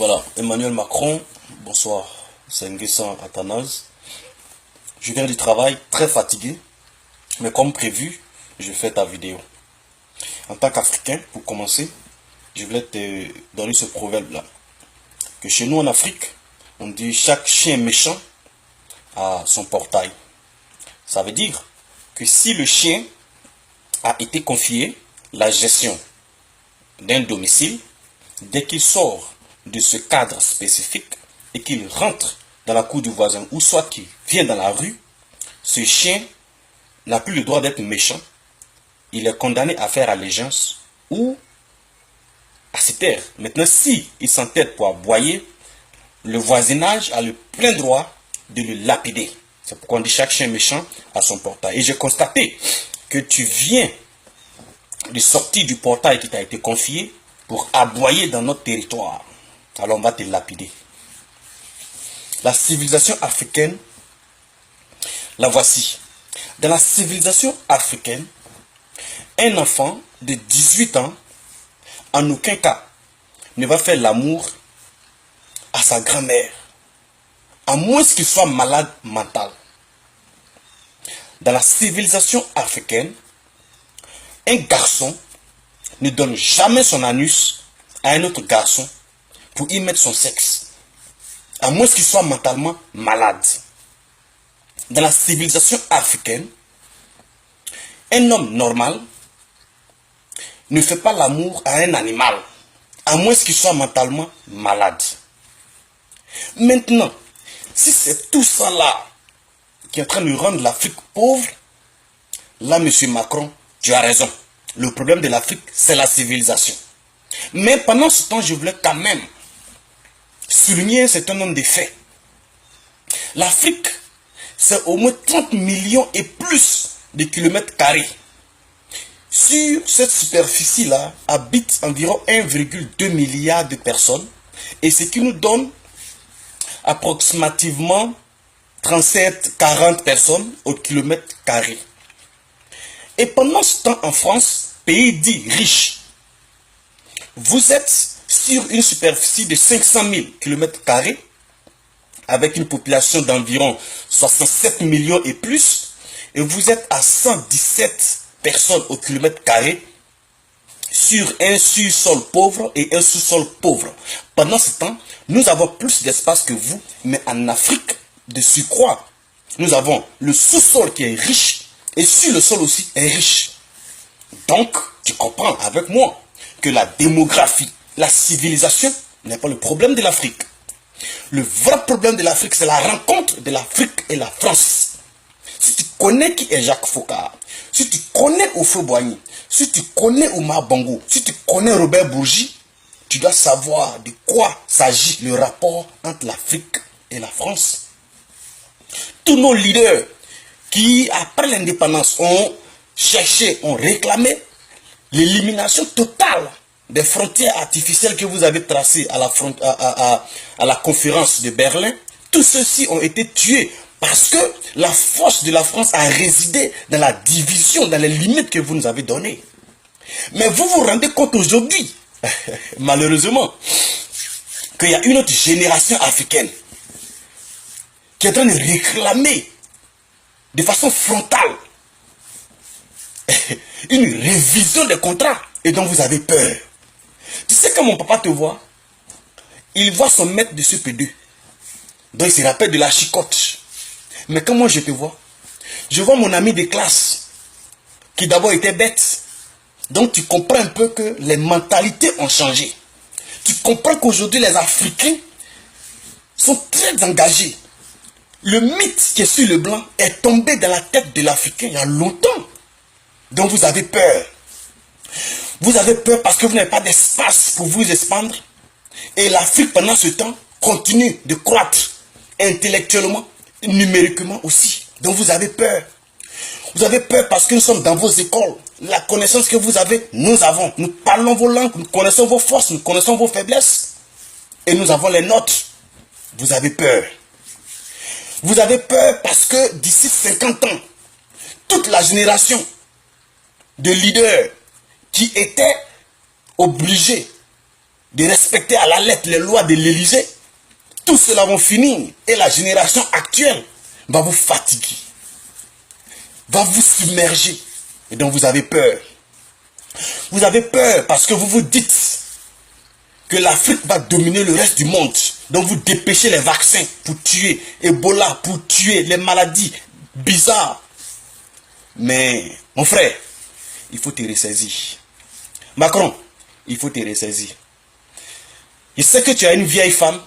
Voilà, Emmanuel Macron, bonsoir, c'est Nguessan Athanase. Je viens du travail très fatigué, mais comme prévu, je fais ta vidéo. En tant qu'Africain, pour commencer, je voulais te donner ce proverbe-là. Que chez nous en Afrique, on dit chaque chien méchant a son portail. Ça veut dire que si le chien a été confié la gestion d'un domicile, dès qu'il sort de ce cadre spécifique et qu'il rentre dans la cour du voisin ou soit qu'il vient dans la rue, ce chien n'a plus le droit d'être méchant. Il est condamné à faire allégeance ou à se taire. Maintenant, si il s'entête pour aboyer, le voisinage a le plein droit de le lapider. C'est pourquoi on dit chaque chien méchant a son portail. Et j'ai constaté que tu viens de sortir du portail qui t'a été confié pour aboyer dans notre territoire. Alors on va te lapider. La civilisation africaine, la voici. Dans la civilisation africaine, un enfant de 18 ans, en aucun cas, ne va faire l'amour à sa grand-mère, à moins qu'il soit malade mental. Dans la civilisation africaine, un garçon ne donne jamais son anus à un autre garçon pour y mettre son sexe, à moins qu'il soit mentalement malade. Dans la civilisation africaine, un homme normal ne fait pas l'amour à un animal, à moins qu'il soit mentalement malade. Maintenant, si c'est tout ça là qui est en train de rendre l'Afrique pauvre, là, monsieur Macron, tu as raison. Le problème de l'Afrique, c'est la civilisation. Mais pendant ce temps, je voulais quand même souligner un certain nombre de faits. L'Afrique, c'est au moins 30 millions et plus de kilomètres carrés. Sur cette superficie-là, habitent environ 1,2 milliard de personnes. Et ce qui nous donne approximativement 37-40 personnes au kilomètre carré. Et pendant ce temps, en France, pays dit riche, vous êtes sur une superficie de 500 000 km², avec une population d'environ 67 millions et plus, et vous êtes à 117 personnes au km², sur un sous-sol pauvre et un sous-sol pauvre. Pendant ce temps, nous avons plus d'espace que vous, mais en Afrique, de surcroît, nous avons le sous-sol qui est riche, et sur le sol aussi est riche. Donc, tu comprends avec moi que la démographie, la civilisation n'est pas le problème de l'Afrique. Le vrai problème de l'Afrique, c'est la rencontre de l'Afrique et la France. Si tu connais qui est Jacques Foccart, si tu connais Houphouët-Boigny, si tu connais Oumar Bongo, si tu connais Robert Bourgi, tu dois savoir de quoi s'agit le rapport entre l'Afrique et la France. Tous nos leaders qui, après l'indépendance, ont cherché, ont réclamé l'élimination totale des frontières artificielles que vous avez tracées à la conférence de Berlin, tous ceux-ci ont été tués parce que la force de la France a résidé dans la division, dans les limites que vous nous avez données. Mais vous vous rendez compte aujourd'hui, malheureusement, qu'il y a une autre génération africaine qui est en train de réclamer de façon frontale une révision des contrats et dont vous avez peur. Tu sais, quand mon papa te voit, il voit son maître de CP2. Donc il se rappelle de la chicotte. Mais quand moi je te vois, je vois mon ami de classe qui d'abord était bête. Donc tu comprends un peu que les mentalités ont changé. Tu comprends qu'aujourd'hui les Africains sont très engagés. Le mythe qui est sur le blanc est tombé dans la tête de l'Africain il y a longtemps. Donc vous avez peur. Vous avez peur parce que vous n'avez pas d'espace pour vous expandre. Et l'Afrique, pendant ce temps, continue de croître intellectuellement, numériquement aussi. Donc vous avez peur. Vous avez peur parce que nous sommes dans vos écoles. La connaissance que vous avez, nous avons. Nous parlons vos langues, nous connaissons vos forces, nous connaissons vos faiblesses. Et nous avons les nôtres. Vous avez peur. Vous avez peur parce que d'ici 50 ans, toute la génération de leaders qui étaient obligés de respecter à la lettre les lois de l'Élysée, tout cela va finir. Et la génération actuelle va vous fatiguer, va vous submerger. Et donc vous avez peur. Vous avez peur parce que vous vous dites que l'Afrique va dominer le reste du monde. Donc vous dépêchez les vaccins pour tuer Ebola, pour tuer les maladies bizarres. Mais mon frère, il faut te ressaisir. Macron, il faut te ressaisir. Je sais que tu es une vieille femme.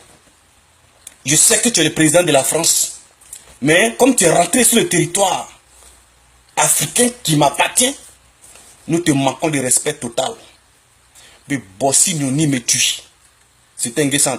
Je sais que tu es le président de la France. Mais comme tu es rentré sur le territoire africain qui m'appartient, nous te manquons de respect total. Mais bossi nous ni me tue. C'est un gars sans